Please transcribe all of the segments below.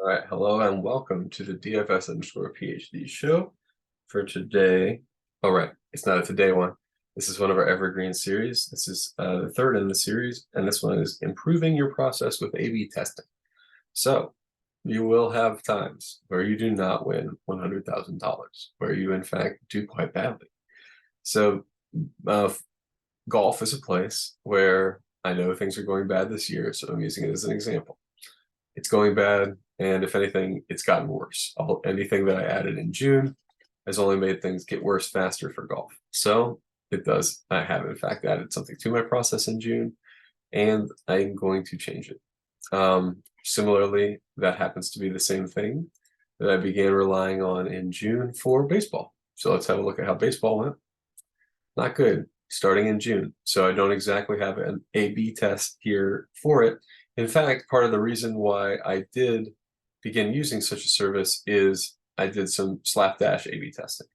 All right, hello and welcome to the DFS_PhD show for today. All right, it's not a today one. This is one of our evergreen series. This is the third in the series, and this one is improving your process with A/B testing. So you will have times where you do not win $100,000, where you in fact do quite badly. So uh, golf is a place where I know things are going bad this year, so I'm using it as an example. It's going bad, and if anything, it's gotten worse. Anything that I added in June has only made things get worse faster for golf. So it does. I have, in fact, added something to my process in June, and I'm going to change it. Similarly, that happens to be the same thing that I began relying on in June for baseball. So let's have a look at how baseball went. Not good, starting in June. So I don't exactly have an A/B test here for it. In fact, part of the reason why I did begin using such a service is I did some slapdash A/B testing.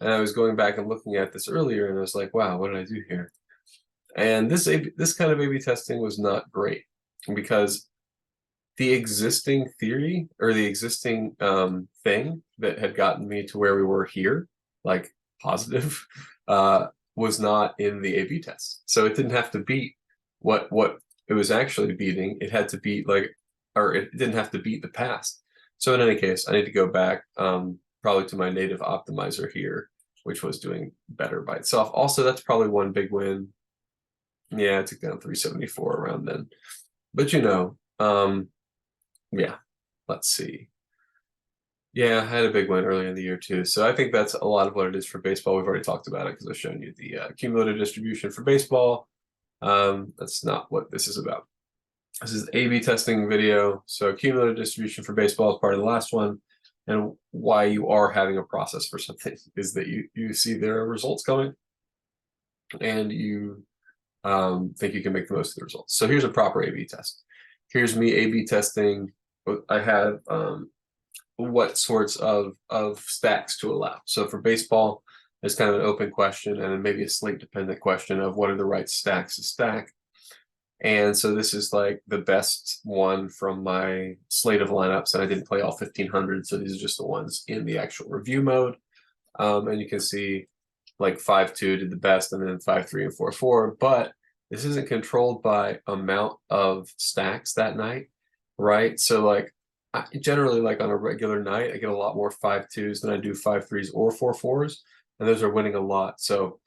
And I was going back and looking at this earlier, and I was like, wow, what did I do here? And this kind of A/B testing was not great because the existing theory or the existing thing that had gotten me to where we were here, like positive, was not in the A/B test. So it didn't have to beat what it was actually beating. It had to beat or it didn't have to beat the past. So in any case, I need to go back probably to my native optimizer here, which was doing better by itself. Also, that's probably one big win. Yeah, I took down 374 around then. But yeah, let's see. Yeah, I had a big win earlier in the year too. So I think that's a lot of what it is for baseball. We've already talked about it because I've shown you the cumulative distribution for baseball. That's not what this is about. This is the A/B testing video. So cumulative distribution for baseball is part of the last one. And why you are having a process for something is that you see there are results coming and you think you can make the most of the results. So here's a proper A/B test. Here's me A/B testing. I have what sorts of stacks to allow. So for baseball, there's kind of an open question and maybe a slate dependent question of what are the right stacks to stack. And so this is like the best one from my slate of lineups, and I didn't play all 1,500, so these are just the ones in the actual review mode. And you can see like 5-2 did the best, and then 5-3 and 4-4. But this isn't controlled by amount of stacks that night, right? So like generally, like on a regular night, I get a lot more 5-2s than I do 5-3s or 4-4s, and those are winning a lot. So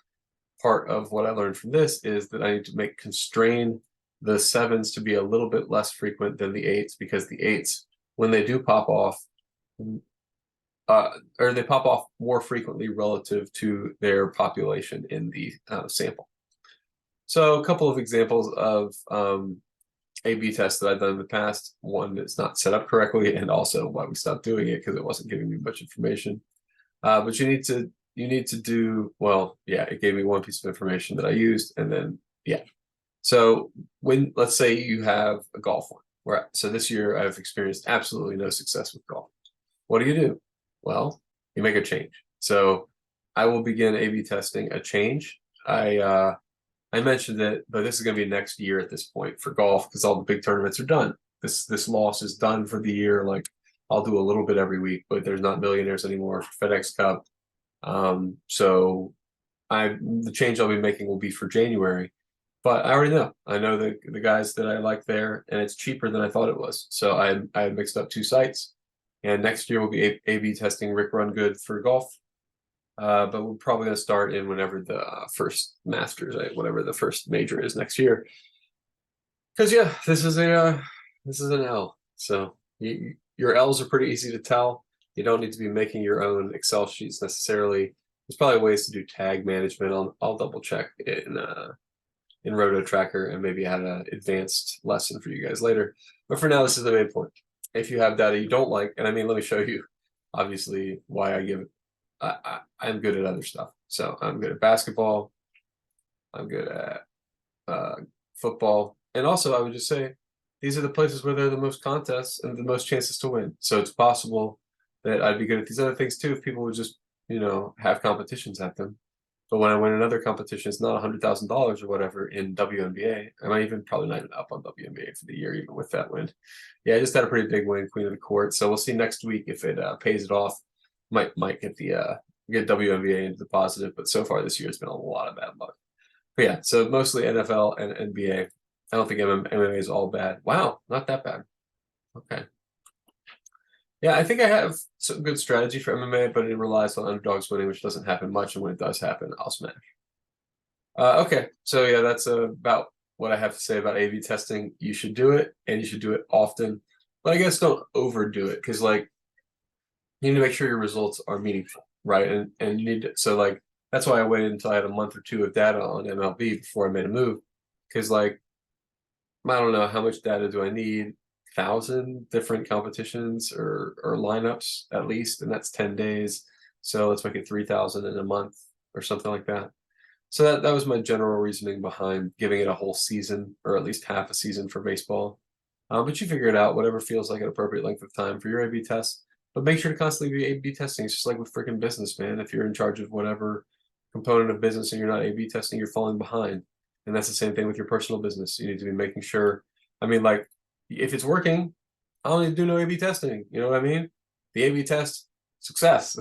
part of what I learned from this is that I need to constrain the 7s to be a little bit less frequent than the 8s, because the 8s, when they do pop off, or they pop off more frequently relative to their population in the sample. So a couple of examples of A/B tests that I've done in the past. One that's not set up correctly, and also why we stopped doing it because it wasn't giving me much information. But you need to do, well, yeah, it gave me one piece of information that I used, and then yeah. So when, let's say you have a golf one, so this year I've experienced absolutely no success with golf. What do? Well, you make a change. So I will begin A/B testing a change. I mentioned it, but this is going to be next year at this point for golf because all the big tournaments are done. This loss is done for the year. Like I'll do a little bit every week, but there's not millionaires anymore for FedEx Cup. So the change I'll be making will be for January. But I already know. I know the guys that I like there, and it's cheaper than I thought it was. So I mixed up two sites, and next year we'll be A/B testing Rick Run Good for golf. But we're probably going to start in whenever the first Masters, whatever the first major is next year. Because yeah, this is an L. So your L's are pretty easy to tell. You don't need to be making your own Excel sheets necessarily. There's probably ways to do tag management. I'll double check in Roto Tracker and maybe add an advanced lesson for you guys later. But for now, this is the main point. If you have data you don't like, and I mean, let me show you obviously why I give it. I'm good at other stuff. So I'm good at basketball. I'm good at football. And also, I would just say these are the places where there are the most contests and the most chances to win. So it's possible that I'd be good at these other things too if people would just, have competitions at them. But when I win another competition, it's not $100,000 or whatever in WNBA. I might even probably not even up on WNBA for the year, even with that win. Yeah, I just had a pretty big win, Queen of the Court. So we'll see next week if it pays it off. Might get the get WNBA into the positive, but so far this year has been a lot of bad luck. But yeah, so mostly NFL and NBA. I don't think MMA is all bad. Wow, not that bad. Okay. Yeah, I think I have some good strategy for MMA, but it relies on underdogs winning, which doesn't happen much. And when it does happen, I'll smash. Okay, so yeah, that's about what I have to say about A/B testing. You should do it, and you should do it often. But I guess don't overdo it, because like you need to make sure your results are meaningful, right? And you need to, so like that's why I waited until I had a month or two of data on MLB before I made a move, because like I don't know how much data do I need. 1,000 different competitions or lineups at least, and that's 10 days. So let's make it 3,000 in a month or something like that. So that was my general reasoning behind giving it a whole season, or at least half a season for baseball. But you figure it out, whatever feels like an appropriate length of time for your A/B test. But make sure to constantly be A/B testing. It's just like with freaking business, man. If you're in charge of whatever component of business and you're not A/B testing, you're falling behind. And that's the same thing with your personal business. You need to be making sure. I mean, like, if it's working, I don't need to do no A/B testing. You know what I mean? The A/B test, success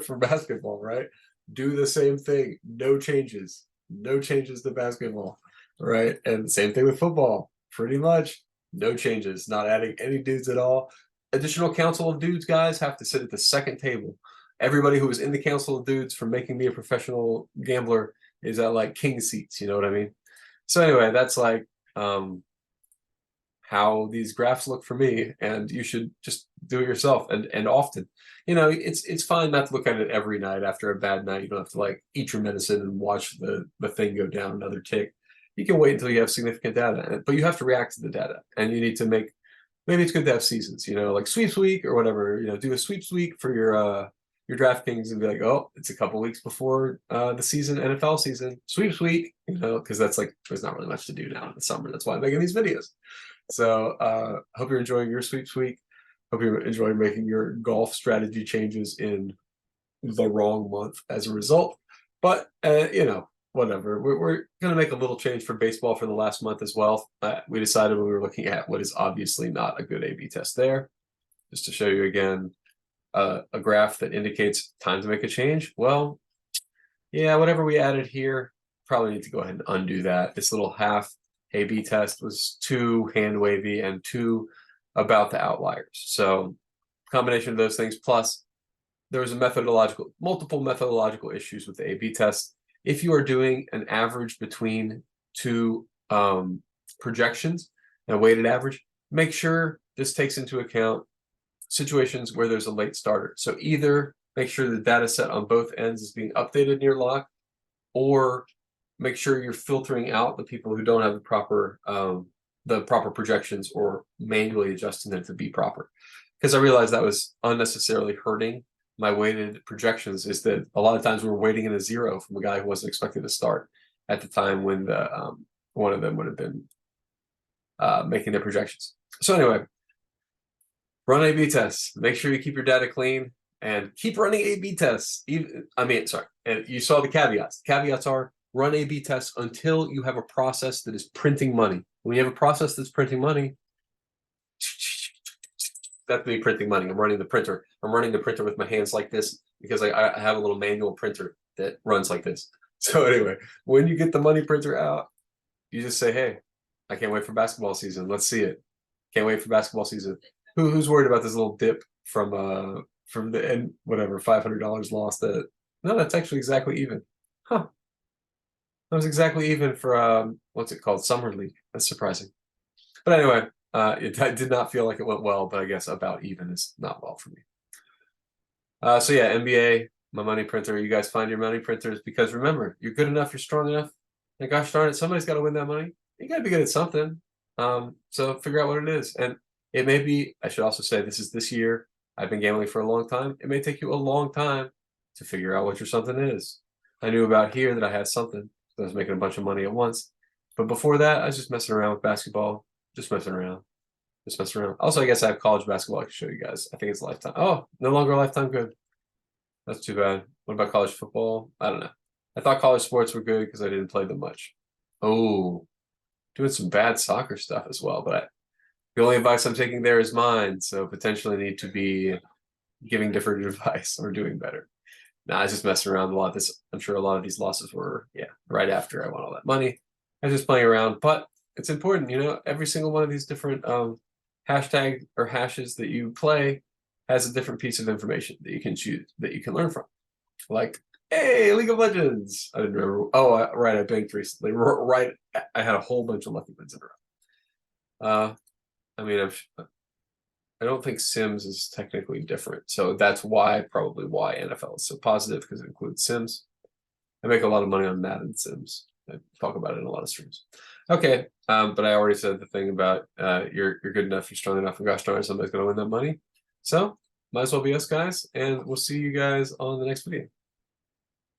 for basketball, right? Do the same thing. No changes. No changes to basketball, right? And same thing with football. Pretty much no changes. Not adding any dudes at all. Additional council of dudes guys have to sit at the second table. Everybody who was in the council of dudes for making me a professional gambler is at like king seats. You know what I mean? So anyway, that's like how these graphs look for me, and you should just do it yourself and often. You know, it's fine not to look at it every night after a bad night. You don't have to like eat your medicine and watch the thing go down another tick. You can wait until you have significant data, but you have to react to the data, and you need to make. Maybe it's good to have seasons, you know, like sweeps week or whatever. You know, do a sweeps week for your DraftKings and be like, oh, it's a couple weeks before the season, NFL season, sweeps week, you know, because that's like there's not really much to do now in the summer. That's why I'm making these videos. So hope you're enjoying your sweeps week. Hope you're enjoying making your golf strategy changes in the wrong month as a result. But you know, whatever. We're going to make a little change for baseball for the last month as well. We decided when we were looking at what is obviously not a good A/B test there, just to show you again a graph that indicates time to make a change. Well, yeah, whatever we added here, probably need to go ahead and undo that. This little half A/B test was too hand wavy and too about the outliers. So combination of those things, plus there was multiple methodological issues with the A/B test. If you are doing an average between two projections, a weighted average, make sure this takes into account situations where there's a late starter. So either make sure the data set on both ends is being updated near lock, or make sure you're filtering out the people who don't have the proper projections or manually adjusting them to be proper. Because I realized that was unnecessarily hurting my weighted projections, is that a lot of times we were waiting in a zero from a guy who wasn't expected to start at the time when the one of them would have been making their projections. So anyway, run A/B tests. Make sure you keep your data clean and keep running A/B tests. And you saw the caveats. The caveats are run A/B tests until you have a process that is printing money. When you have a process that's printing money, that's me printing money. I'm running the printer. I'm running the printer with my hands like this because I have a little manual printer that runs like this. So anyway, when you get the money printer out, you just say, hey, I can't wait for basketball season. Let's see it. Can't wait for basketball season. Who's worried about this little dip from the end, whatever, $500 lost? No, that's actually exactly even. Huh. That was exactly even for what's it called? Summer League. That's surprising. But anyway, it did not feel like it went well, but I guess about even is not well for me. So yeah, NBA, my money printer. You guys find your money printers, because remember, you're good enough, you're strong enough. And gosh darn it, somebody's got to win that money. You got to be good at something. So figure out what it is. And it may be, I should also say, this year. I've been gambling for a long time. It may take you a long time to figure out what your something is. I knew about here that I had something. So I was making a bunch of money at once. But before that, I was just messing around with basketball. Just messing around. Just messing around. Also, I guess I have college basketball I can show you guys. I think it's Lifetime. Oh, no longer Lifetime. Good. That's too bad. What about college football? I don't know. I thought college sports were good because I didn't play them much. Oh, doing some bad soccer stuff as well, but the only advice I'm taking there is mine, so potentially need to be giving different advice or doing better. Nah, I was just messing around a lot. I'm sure a lot of these losses were, right after I won all that money. I was just playing around, but it's important, every single one of these different hashtag or hashes that you play has a different piece of information that you can choose, that you can learn from. Like, hey, League of Legends. I didn't remember. Oh, right, I banked recently. Right, I had a whole bunch of lucky wins in a row. I mean, I don't think Sims is technically different. So that's probably why NFL is so positive, because it includes Sims. I make a lot of money on Madden Sims. I talk about it in a lot of streams. Okay, but I already said the thing about you're good enough, you're strong enough, and gosh darn, somebody's going to win that money. So might as well be us, guys, and we'll see you guys on the next video.